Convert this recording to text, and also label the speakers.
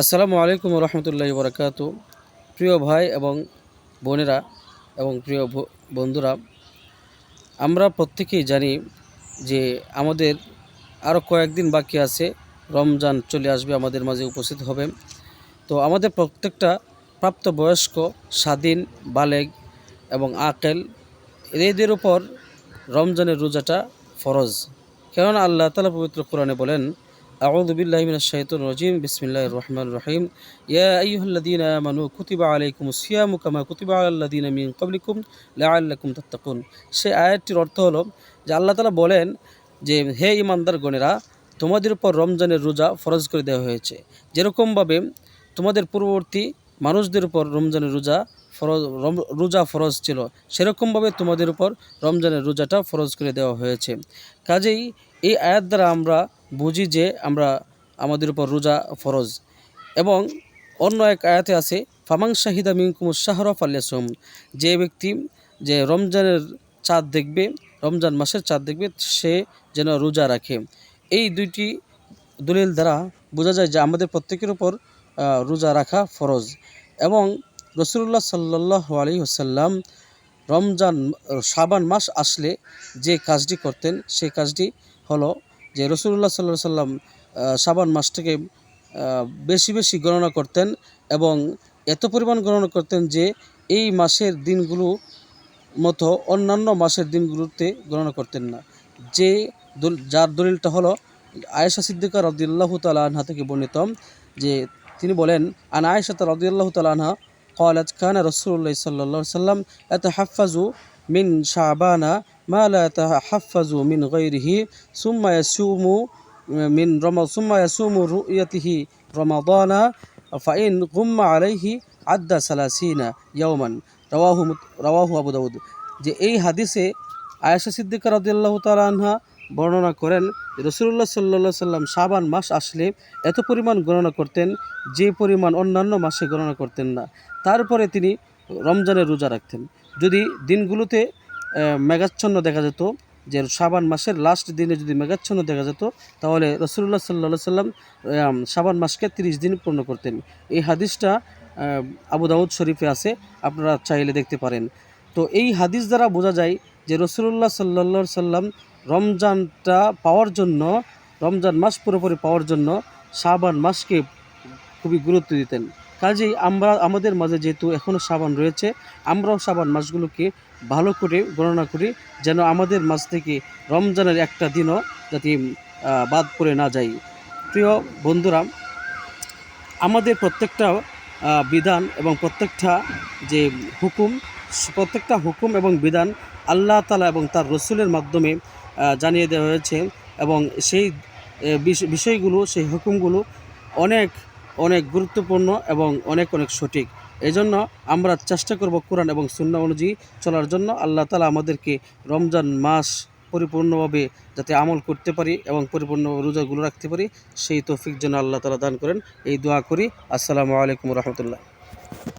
Speaker 1: আসসালামু আলাইকুম রহমতুল্লাহি বরকাতু। প্রিয় ভাই এবং বোনেরা এবং প্রিয় বন্ধুরা, আমরা প্রত্যেকেই জানি যে আমাদের আরও কয়েকদিন বাকি আছে, রমজান চলে আসবে, আমাদের মাঝে উপস্থিত হবে। তো আমাদের প্রত্যেকটা প্রাপ্তবয়স্ক, স্বাধীন, বালেগ এবং আকেল এদের উপর রমজানের রোজাটা ফরজ। কেননা আল্লাহ তাআলা পবিত্র কোরআনে বলেন, আউযু বিল্লাহি মিনাশ শাইতানির রাজিম, বিসমিল্লাহির রহমানির রহিম, ইয়া আইয়ুহাল্লাযীনা আমানু কুতিবা আলাইকুমুস সিয়ামু কামা কুতিবা আলাল্লাযীনা মিন ক্বাবলিকুম লাআল্লাকুম তাত্তাকুন। সেই আয়াতটির অর্থ হলো যে আল্লাহ তাআলা বলেন যে, হে ঈমানদারগণেরা, তোমাদের উপর রমজানের রোজা ফরজ করে দেওয়া হয়েছে, যেরকমভাবে তোমাদের পূর্ববর্তী মানুষদের উপর রমজানের রোজা ফরজ ছিল, সেরকমভাবে তোমাদের উপর রমজানের রোজাটা ফরজ করে দেওয়া হয়েছে। কাজেই এই আয়াত দ্বারা আমরা বুঝি যে আমাদের উপর রোজা ফরজ। এবং অন্য এক আয়াতে আছে, ফামাং শাহিদা মিনকুমুশ শাহরা ফালিয়াসুম, যে ব্যক্তি যে রমজানের চাঁদ দেখবে, রমজান মাসের চাঁদ দেখবে, সে যেন রোজা রাখে। এই দুইটি দলিল দ্বারা বোঝা যায় যে আমাদের প্রত্যেকের উপর রোজা রাখা ফরজ। এবং রাসূলুল্লাহ সাল্লাল্লাহু আলাইহি ওয়াসাল্লাম শাবান মাস আসলে যে কাজটি করতেন, সেই কাজটি হলো যে রাসূলুল্লাহ সাল্লাল্লাহু আলাইহি ওয়াসাল্লাম শাবান মাসটাকে বেশি বেশি গণনা করতেন, এবং এত পরিমাণ গণনা করতেন যে এই মাসের দিনগুলো মতো অন্যান্য মাসের দিনগুলোতে গণনা করতেন না। যার দলিলটা হলো আয়েশা সিদ্দিকা রাদিয়াল্লাহু তাআলা আনহা থেকে বর্ণিত, যে তিনি বলেন, আন আয়েশা রাদিয়াল্লাহু তাআলা আনহা قالت كان رسول الله صلى الله عليه وسلم يتحفظ من شعبان ما لا يتحفظ من غيره ثم يصوم رؤيته رمضان فإن غم عليه عد 30 يوما রাওয়াহু আবু দাউদ। যে এই হাদিসে আয়েশা সিদ্দিকা রাদিয়াল্লাহু তাআলা আনহা বর্ণনা করেন, রাসূলুল্লাহ সাল্লাল্লাহু আলাইহি সাল্লাম শাবান মাস আসলে এত পরিমাণ গণনা করতেন যে পরিমাণ অন্যান্য মাসে গণনা করতেন না। তারপরে তিনি রমজানের রোজা রাখতেন। যদি দিনগুলোতে মেঘাচ্ছন্ন দেখা যেত, যে শাবান মাসের লাস্ট দিনে যদি মেঘাচ্ছন্ন দেখা যেত, তাহলে রাসূলুল্লাহ সাল্লাল্লাহু আলাইহি সাল্লাম শাবান মাসকে 30 দিন পূর্ণ করতেন। এই হাদিসটা আবু দাউদ শরীফে আছে, আপনারা চাইলে দেখতে পারেন। তো এই হাদিস দ্বারা বোঝা যায় যে রাসূলুল্লাহ সাল্লাল্লাহু আলাইহি সাল্লাম রমজানটা পাওয়ার জন্য, রমজান মাস পুরোপুরি পাওয়ার জন্য শাবান মাসকে খুবই গুরুত্ব দিতেন। কাজেই আমাদের মাঝে যেহেতু এখনও শাবান রয়েছে, আমরাও শাবান মাসগুলোকে ভালো করে গণনা করি, যেন আমাদের মাঝ থেকে রমজানের একটা দিনও যাতে বাদ পড়ে না যায়। প্রিয় বন্ধুরা, আমাদের প্রত্যেকটা বিধান এবং প্রত্যেকটা হুকুম এবং বিধান আল্লাহ তাআলা এবং তার রসুলের মাধ্যমে জানিয়ে দেওয়া হয়েছে, এবং সেই বিষয়গুলো, সেই হুকুমগুলো অনেক অনেক গুরুত্বপূর্ণ এবং অনেক অনেক সঠিক। এজন্য আমরা চেষ্টা করব কোরআন এবং সুন্নাহ অনুযায়ী চলার জন্য। আল্লাহ তাআলা আমাদেরকে রমজান মাস পরিপূর্ণভাবে যাতে আমল করতে পারি এবং পরিপূর্ণ রোজাগুলো রাখতে পারি, সেই তৌফিক যেন আল্লাহ তাআলা দান করেন, এই দোয়া করি। আসসালামু আলাইকুম রহমতুল্লাহ।